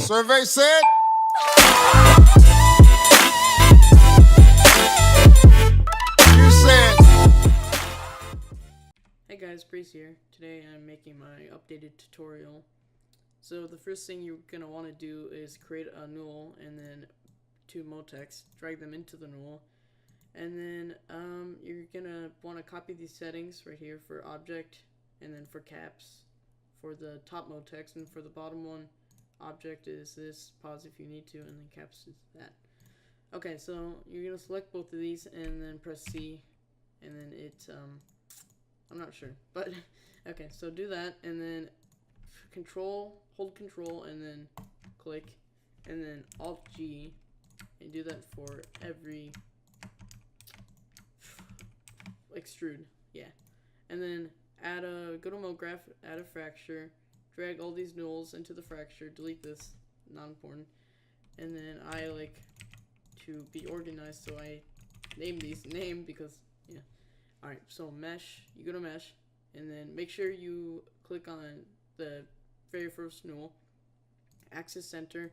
Survey said. You said. Hey guys, Breeze here. Today I'm making my updated tutorial. So the first thing you're going to want to do is create a null and then two motex, drag them into the null, and then you're going to want to copy these settings right here for object and then for caps for the top motex, and for the bottom one, object is this, pause if you need to, and then caps is that. Okay, so you're going to select both of these and then press C, and then it I'm not sure, but okay, so do that, and then hold control, and then click, and then Alt G, and do that for every extrude, yeah, and then go to MoGraph, add a fracture, drag all these nulls into the fracture, delete this, not important, and then I like to be organized, so I name these because yeah. Alright, so mesh, you go to mesh, and then make sure you click on the very first null, axis center,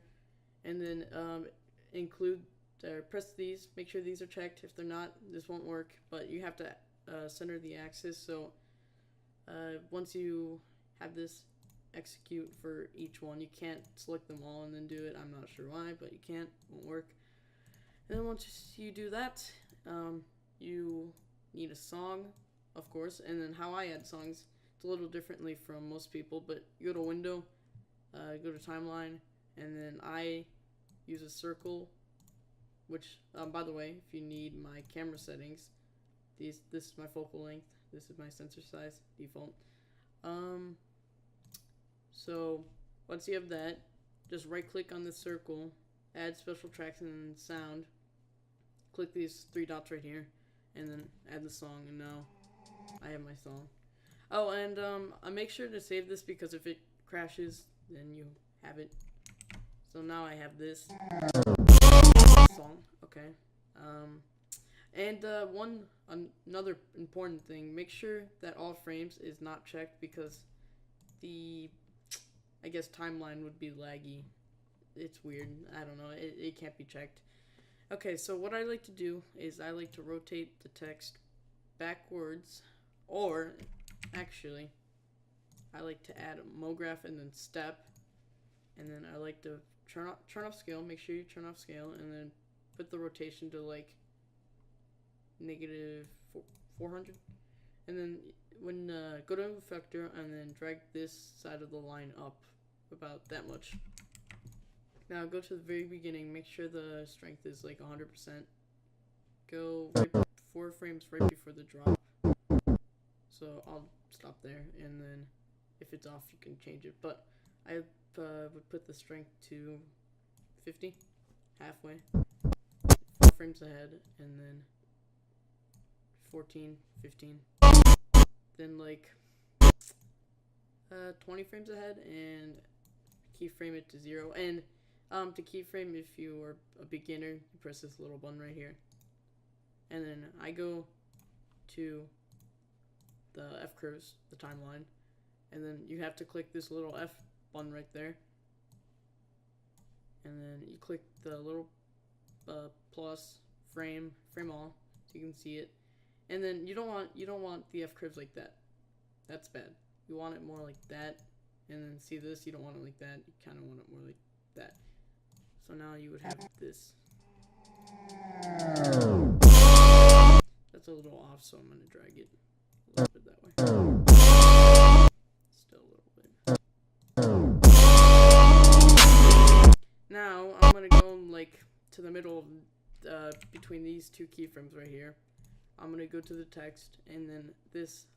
and then press these, make sure these are checked. If they're not, this won't work, but you have to center the axis, so once you have this execute for each one, you can't select them all and then do it. I'm not sure why, but you can't, won't work. And then once you do that, you need a song, of course, and then how I add songs, it's a little differently from most people, but you go to window, go to timeline, and then I use a circle, which, by the way, if you need my camera settings, this is my focal length, this is my sensor size, default. So once you have that, just right click on the circle, add special tracks and sound, click these three dots right here, and then add the song, and now I have my song. Oh, and I make sure to save this because if it crashes, then you have it. So now I have this song. Okay. And another important thing, make sure that all frames is not checked because I guess timeline would be laggy. It's weird. I don't know. It can't be checked. Okay, so what I like to do is I like to rotate the text backwards, or actually, I like to add a MoGraph and then step, and then I like to turn off scale, make sure you turn off scale, and then put the rotation to like negative 400, and then when go to vector and then drag this side of the line up about that much. Now go to the very beginning, make sure the strength is like 100%. Go right 4 frames right before the drop. So I'll stop there, and then if it's off you can change it. But I would put the strength to 50, halfway, 4 frames ahead, and then 14, 15. Then like 20 frames ahead, and keyframe it to 0. And to keyframe, if you are a beginner, you press this little button right here. And then I go to the F curves, the timeline, and then you have to click this little F button right there. And then you click the little plus frame all, so you can see it. And then you don't want the F curves like that. That's bad. You want it more like that. And then see this, you don't want it like that. You kind of want it more like that. So now you would have this. That's a little off, so I'm going to drag it a little bit that way. Still a little bit. Now I'm going to go like to the middle between these two keyframes right here. I'm going to go to the text, and then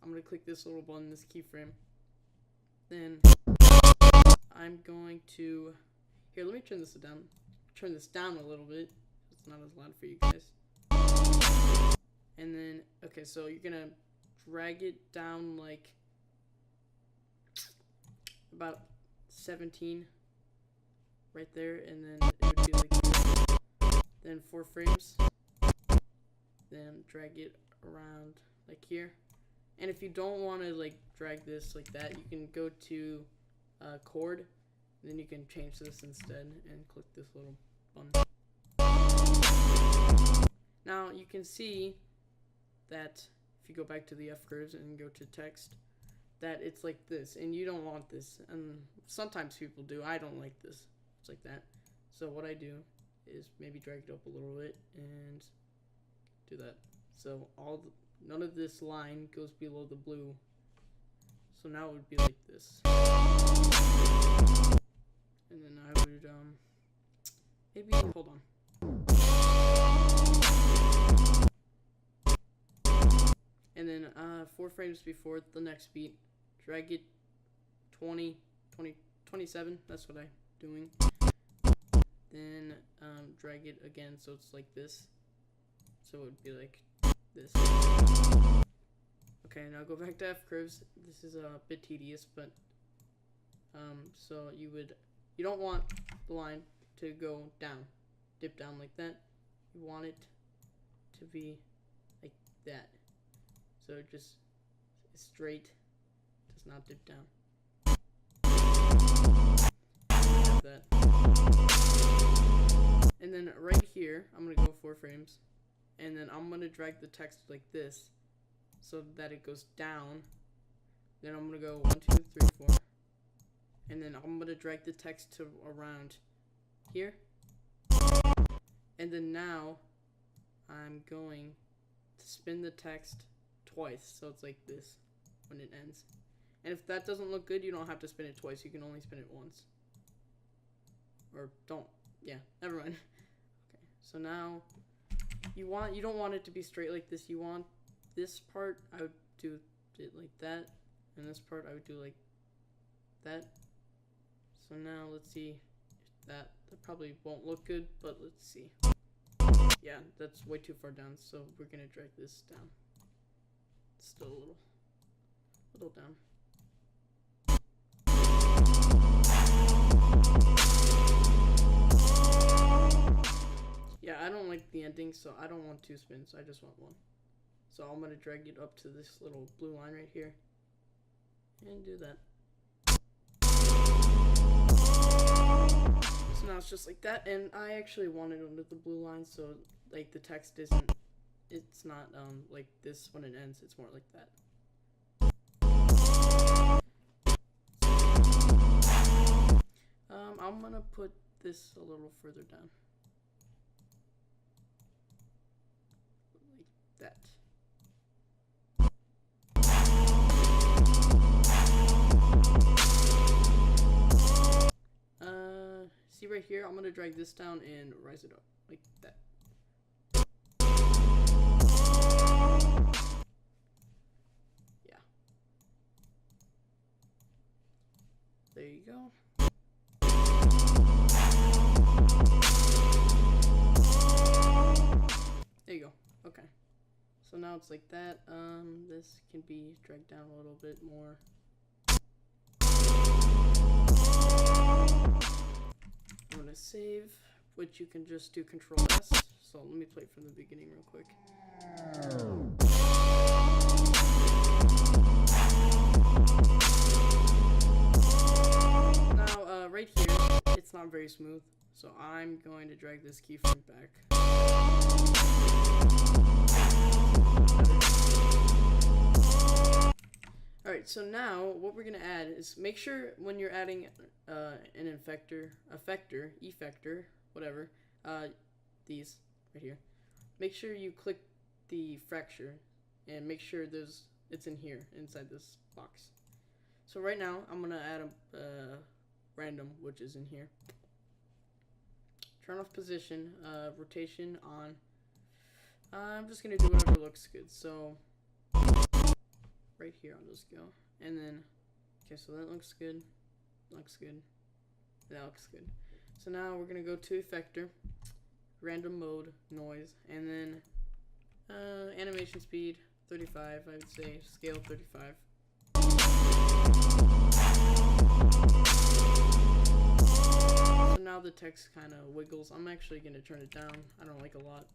I'm going to click this little button, this keyframe. Then I'm going to, here, let me turn this down a little bit. It's not as loud for you guys. And then, okay, so you're gonna drag it down like about 17 right there, and then it would be like this. Then 4 frames. Then drag it around like here. And if you don't want to like drag this like that, you can go to chord, then you can change this instead and click this little button. Now you can see that if you go back to the F curves and go to text, that it's like this, and you don't want this, and sometimes people do. I don't like this. It's like that. So what I do is maybe drag it up a little bit and do that. So none of this line goes below the blue. So now it would be like this. And then I would maybe hold on. And then 4 frames before the next beat, drag it 27, that's what I'm doing. Then drag it again so it's like this. So it would be like this. Okay, now go back to F curves. This is a bit tedious, but so you don't want the line to go down, dip down like that. You want it to be like that. So it just is straight, does not dip down. Like that. And then right here, I'm gonna go 4 frames, and then I'm gonna drag the text like this, so that it goes down. Then I'm gonna go 1, 2, 3, 4, and then I'm gonna drag the text to around here. And then now I'm going to spin the text twice, so it's like this when it ends. And if that doesn't look good, you don't have to spin it twice. You can only spin it once. Or don't. Yeah, never mind. Okay, so now you don't want it to be straight like this. You want this part, I would do it like that, and this part I would do like that. So now let's see if that probably won't look good, but let's see. Yeah, that's way too far down, so we're gonna drag this down. Still a little down. Yeah, I don't like the ending, so I don't want 2 spins. I just want 1. So I'm gonna drag it up to this little blue line right here and do that. So now it's just like that, and I actually want it under the blue line, so like the text isn't. It's not like this when it ends. It's more like that. I'm gonna put this a little further down, like that. See right here, I'm gonna drag this down and rise it up like that. Yeah. There you go. There you go. Okay. So now it's like that. This can be dragged down a little bit more. I'm gonna save, which you can just do Control S. So let me play it from the beginning real quick. Now, right here, it's not very smooth, so I'm going to drag this keyframe back. Alright, so now what we're going to add is make sure when you're adding an effector, whatever, these right here, make sure you click the fracture and make sure it's in here, inside this box. So right now, I'm going to add a random, which is in here. Turn off position, rotation on. I'm just going to do whatever looks good. So right here, I'll just go. And then, okay, so that looks good. Looks good. That looks good. So now we're going to go to effector, random mode, noise, and then animation speed 35, I would say scale 35. So now the text kind of wiggles. I'm actually going to turn it down. I don't like a lot.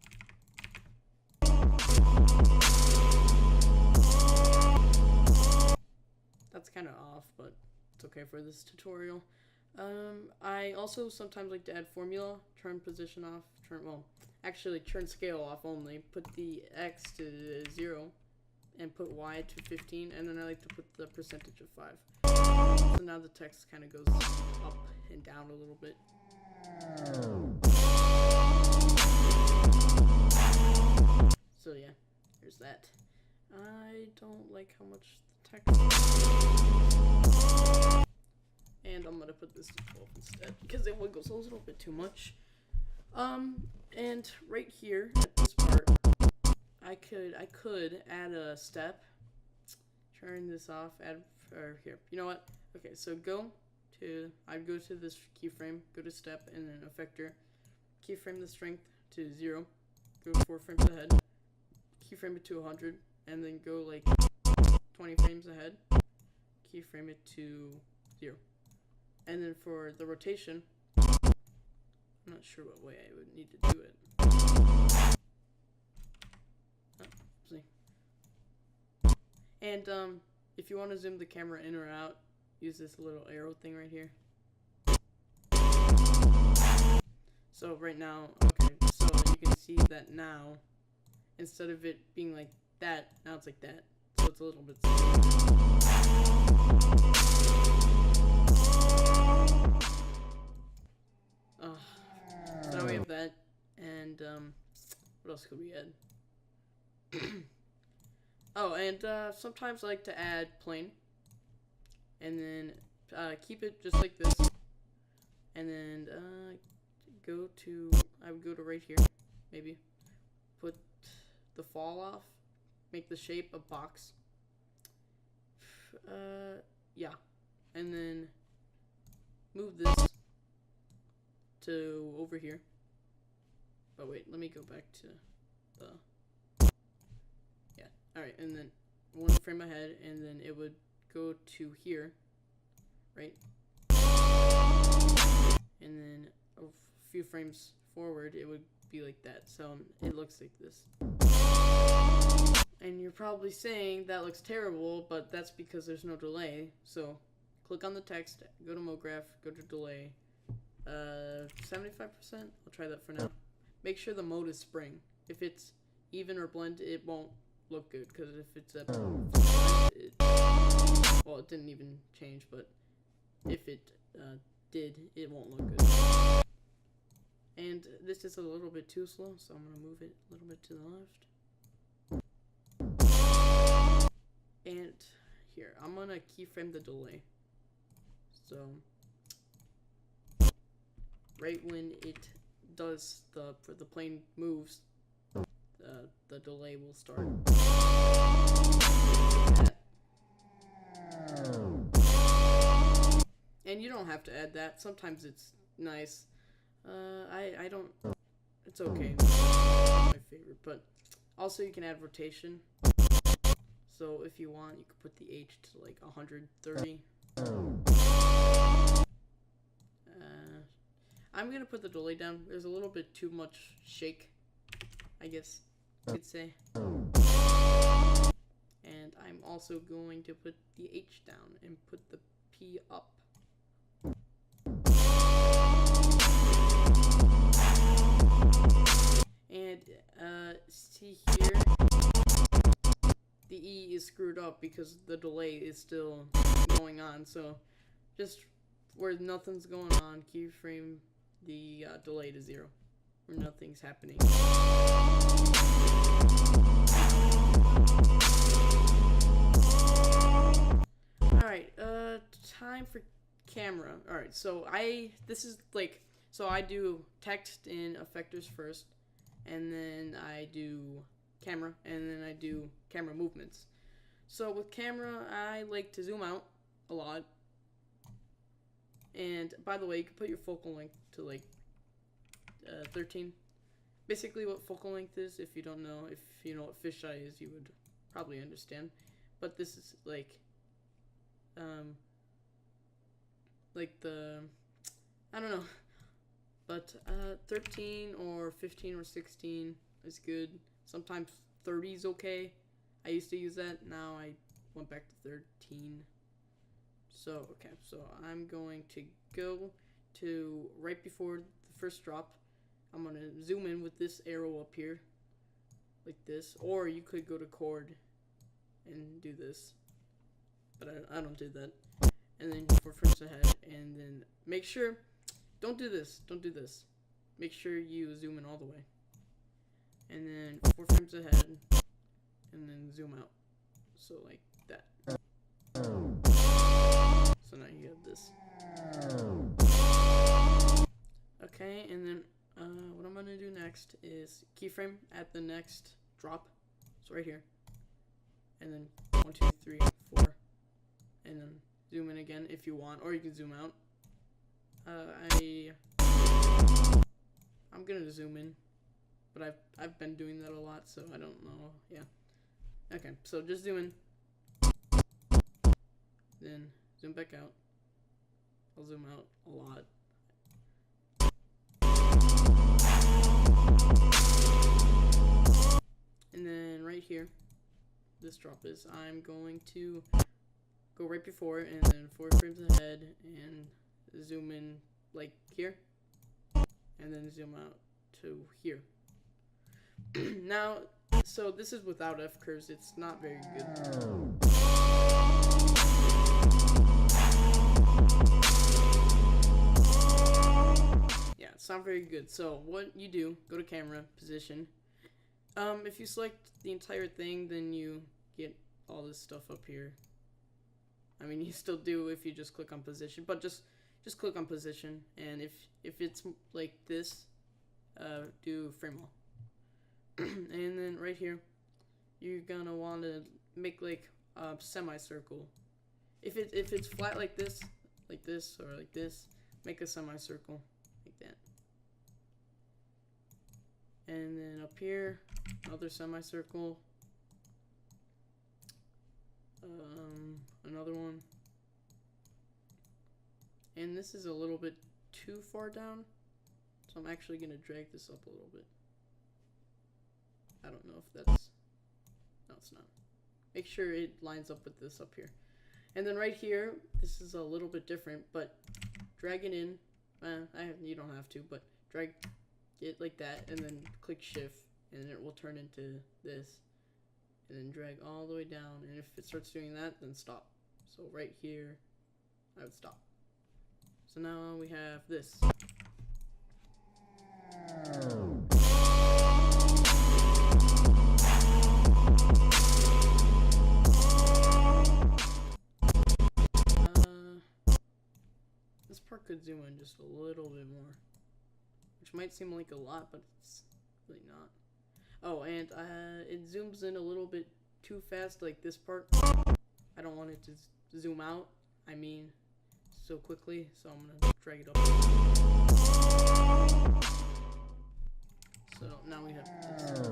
That's kind of off, but it's okay for this tutorial. I also sometimes like to add formula, turn position off, turn scale off only, put the X to 0, and put Y to 15, and then I like to put the percentage of 5. So now the text kind of goes up and down a little bit. So yeah, there's that. I don't like how much the text, and I'm gonna put this to 12 instead because it wiggles a little bit too much. And right here at this part, I could add a step. Turn this off. Or here. You know what? Okay, so I'd go to this keyframe, go to step, and then effector. Keyframe the strength to 0. Go 4 frames ahead. Keyframe it to 100, and then go like 20 frames ahead. Keyframe it to 0. And then for the rotation, I'm not sure what way I would need to do it. Oh, see. And if you want to zoom the camera in or out, use this little arrow thing right here. So right now, okay, so you can see that now, instead of it being like that, now it's like that. So it's a little bit so now we have that, and what else could we add? Oh, and sometimes I like to add plane, and then keep it just like this, and then I would go to right here, maybe put the fall off, make the shape a box, yeah, and then move this to over here. Oh wait, let me go back to the, yeah, alright, and then 1 frame ahead, and then it would go to here, right, and then a few frames forward it would be like that, so it looks like this. And you're probably saying that looks terrible, but that's because there's no delay. So click on the text, go to MoGraph, go to delay, 75%, I'll try that for now. Make sure the mode is spring. If it's even or blend, it won't look good, because if it's a well, it didn't even change, but if it did, it won't look good. And this is a little bit too slow, so I'm going to move it a little bit to the left. And here, I'm going to keyframe the delay. So, right when it does the plane moves, the delay will start. And you don't have to add that. Sometimes it's nice. I don't. It's okay. It's not my favorite, but also you can add rotation. So if you want, you could put the H to like 130. I'm gonna put the delay down. There's a little bit too much shake, I guess you could say. And I'm also going to put the H down and put the P up. And see here, the E is screwed up because the delay is still going on. So just where nothing's going on, keyframe the delay to 0, where nothing's happening. Alright, time for camera. Alright, so I do text in effectors first, and then I do camera, and then I do camera movements. So with camera, I like to zoom out a lot. And by the way, you can put your focal length to like 13. Basically what focal length is, if you don't know, if you know what fisheye is, you would probably understand. But this is like the, I don't know, but 13 or 15 or 16 is good. Sometimes 30 is okay. I used to use that. Now I went back to 13 So, okay, so I'm going to go to right before the first drop. I'm going to zoom in with this arrow up here, like this. Or you could go to chord and do this. But I don't do that. And then 4 frames ahead. And then make sure, don't do this. Make sure you zoom in all the way. And then 4 frames ahead. And then zoom out. So like that. So now you have this. Okay, and then what I'm gonna do next is keyframe at the next drop. So right here. And then 1, 2, 3, 4. And then zoom in again if you want, or you can zoom out. I'm gonna zoom in, but I've been doing that a lot, so I don't know. Yeah. Okay, so just zoom in. Then zoom back out. I'll zoom out a lot. And then right here, this drop is, I'm going to go right before and then 4 frames ahead and zoom in like here. And then zoom out to here. Now, so this is without F curves. It's not very good. Yeah, it's not very good. So what you do, go to camera, position. If you select the entire thing, then you get all this stuff up here. I mean, you still do if you just click on position, but just click on position, and if it's like this, do frame all. And then right here, you're gonna want to make like a semicircle. If it's flat like this, or like this, make a semicircle like that. And then up here, another semicircle. Another one. And this is a little bit too far down, so I'm actually going to drag this up a little bit. I don't know if that's... No, it's not. Make sure it lines up with this up here. And then right here, this is a little bit different, but drag it in. You don't have to, but drag it like that, and then click shift, and it will turn into this. And then drag all the way down, and if it starts doing that, then stop. So right here, I would stop. So now we have this. This part could zoom in just a little bit more, which might seem like a lot, but it's really not. Oh, and it zooms in a little bit too fast, like this part. I don't want it to zoom out. I mean, so quickly, so I'm gonna drag it up. So now we have this.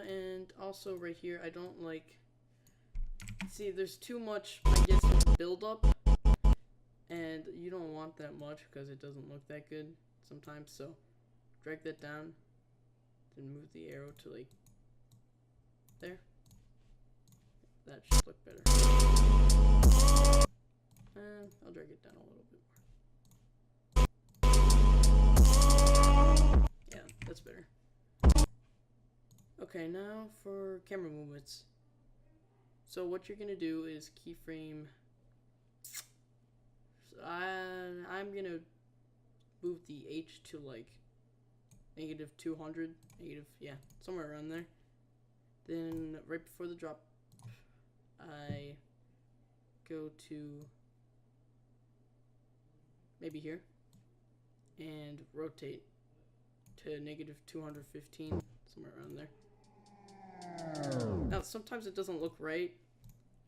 And also right here, I don't like. See, there's too much, I guess, build up, and you don't want that much because it doesn't look that good sometimes. So drag that down, then move the arrow to like there. That should look better. And I'll drag it down a little bit more. Yeah, that's better. Okay, now for camera movements. So what you're gonna do is keyframe. So I'm gonna move the H to like -200, yeah, somewhere around there. Then right before the drop, I go to maybe here and rotate to -215, somewhere around there. Now sometimes it doesn't look right,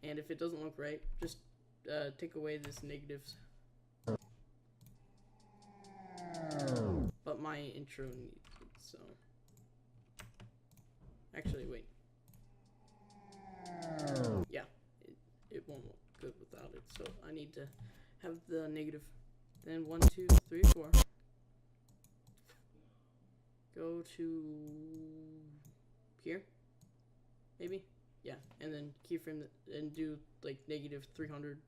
and if it doesn't look right, just take away this negatives. But my intro needs it, so actually wait. Yeah, it won't look good without it, so I need to have the negative. Then 1, 2, 3, 4. Go to here, maybe, yeah, and then keyframe and do like negative 300.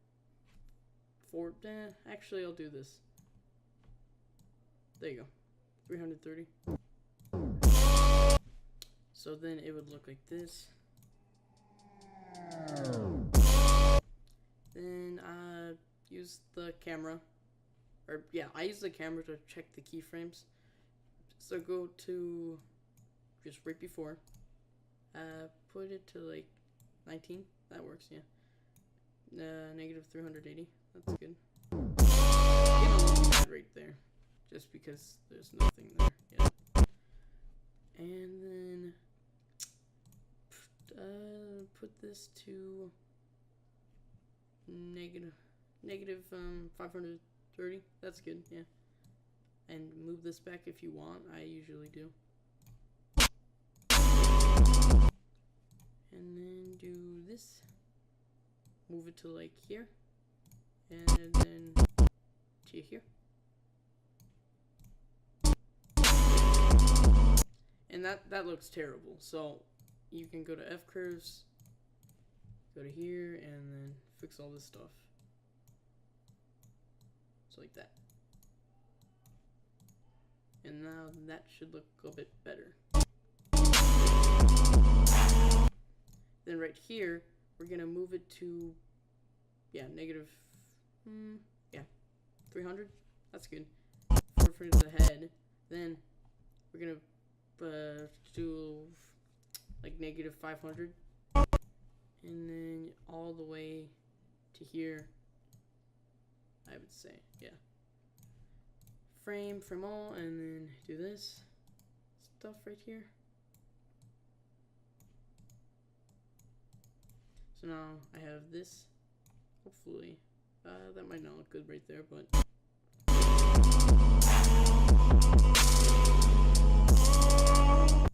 Actually, I'll do this. There you go, 330. So then it would look like this. Then use the camera, or yeah, I use the camera to check the keyframes. So go to just right before, put it to like 19. That works, yeah. Negative 380. That's good. Getting a little bad right there, just because there's nothing there yet. And then put this to negative 530. That's good, yeah. And move this back if you want. I usually do. And then do this. Move it to like here. And then to here. And that looks terrible. So you can go to F curves, go to here, and then fix all this stuff. So like that. And now that should look a bit better. Then right here, we're gonna move it to, yeah, negative, 300. That's good. For the head. Then we're gonna do like negative 500, and then all the way to here. I would say, yeah. Frame all, and then do this stuff right here. So now I have this. Hopefully, that might not look good right there, but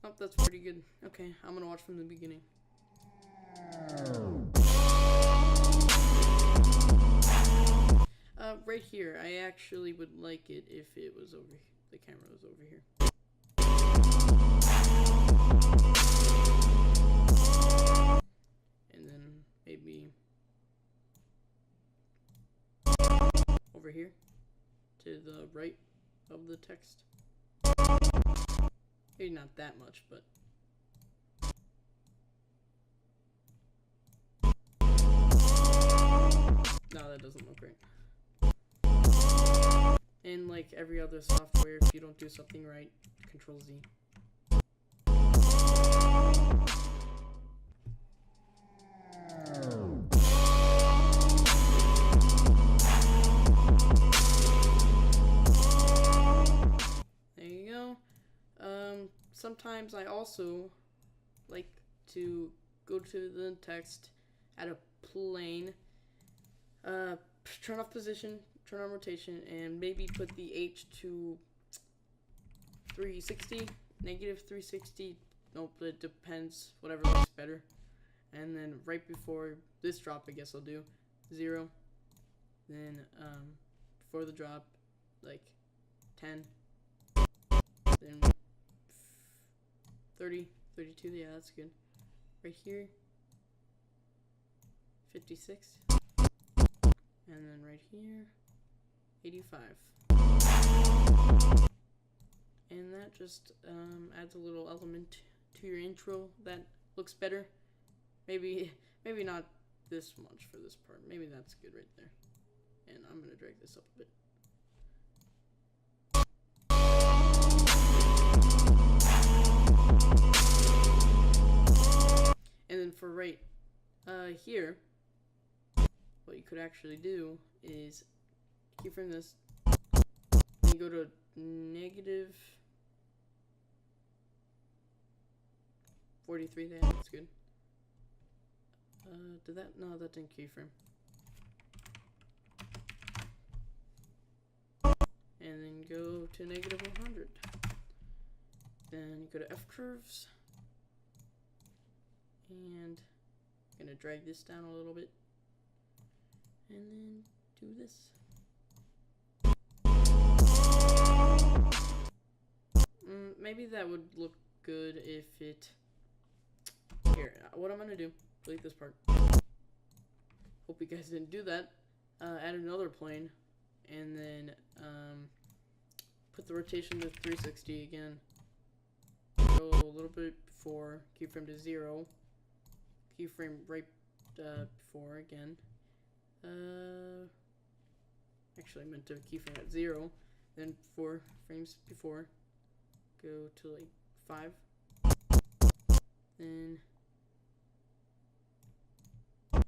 oh, that's pretty good. Okay, I'm gonna watch from the beginning. Right here, I actually would like it if it was over. The camera was over here. And then maybe over here to the right of the text. Maybe not that much, but no, that doesn't look great. And like every other software, if you don't do something right, Control Z. There you go. Sometimes I also like to go to the text, add a plane, turn off position, turn on rotation, and maybe put the H to 360, negative 360. Nope, it depends, whatever looks better. And then right before this drop, I guess I'll do 0. Then before the drop, like 10. Then 30, 32, yeah, that's good. Right here, 56. And then right here, 85. And that just adds a little element to your intro that looks better. Maybe not this much for this part. Maybe that's good right there. And I'm gonna drag this up a bit. And then for right here, what you could actually do is keyframe this, and you go to negative 43 there, that's good. Did that? No, that didn't keyframe. And then go to negative 100. Then you go to F curves. And I'm gonna drag this down a little bit. And then do this. Maybe that would look good if it Here, what I'm gonna do, delete this part. Hope you guys didn't do that. Add another plane, and then put the rotation to 360 again. Go a little bit before, keyframe to 0. Keyframe right before again. Actually, I meant to keyframe at 0. Then 4 frames before. Go to like 5. Then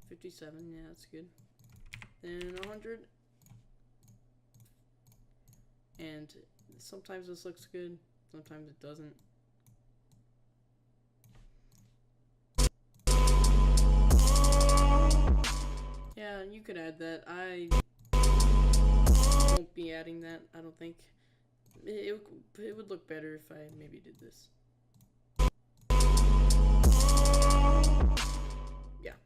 57, yeah, that's good. Then 100. And sometimes this looks good, sometimes it doesn't. Yeah, you could add that. I won't be adding that, I don't think. It would look better if I maybe did this. Yeah,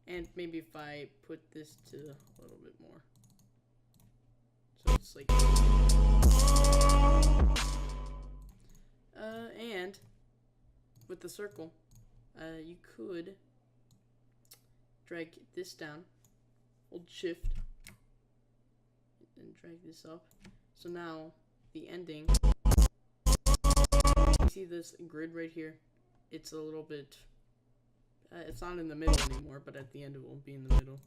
and maybe if I put this to a little bit more. So it's like... and with the circle, you could drag this down, hold shift, and drag this up. So now the ending, you see this grid right here? It's a little bit, it's not in the middle anymore, but at the end it won't be in the middle.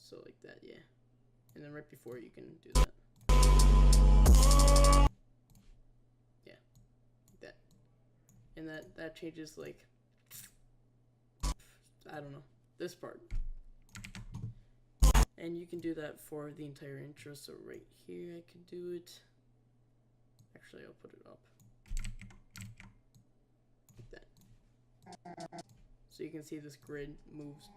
So like that, yeah. And then right before you can do that. Yeah, like that. And that changes, like, I don't know, this part. And you can do that for the entire intro. So right here I could do it. Actually, I'll put it up like that. So you can see this grid moves.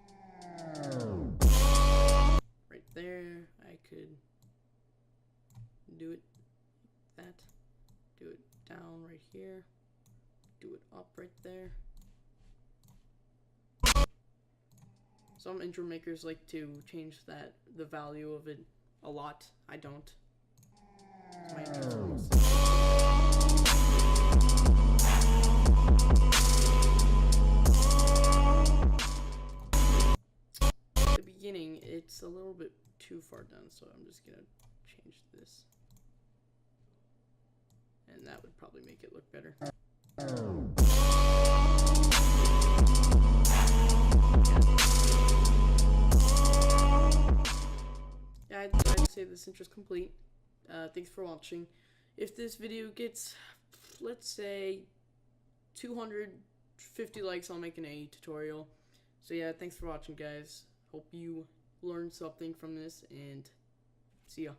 Right there, I could do it like that. Do it down right here. Do it up right there. Some intro makers like to change the value of it a lot. I don't. My intro's almost the beginning, it's a little bit too far down, so I'm just gonna change this. And that would probably make it look better. Yeah, I'd say this intro's complete. Thanks for watching. If this video gets, let's say, 250 likes, I'll make an A tutorial. So yeah, thanks for watching, guys. Hope you learned something from this, and see ya.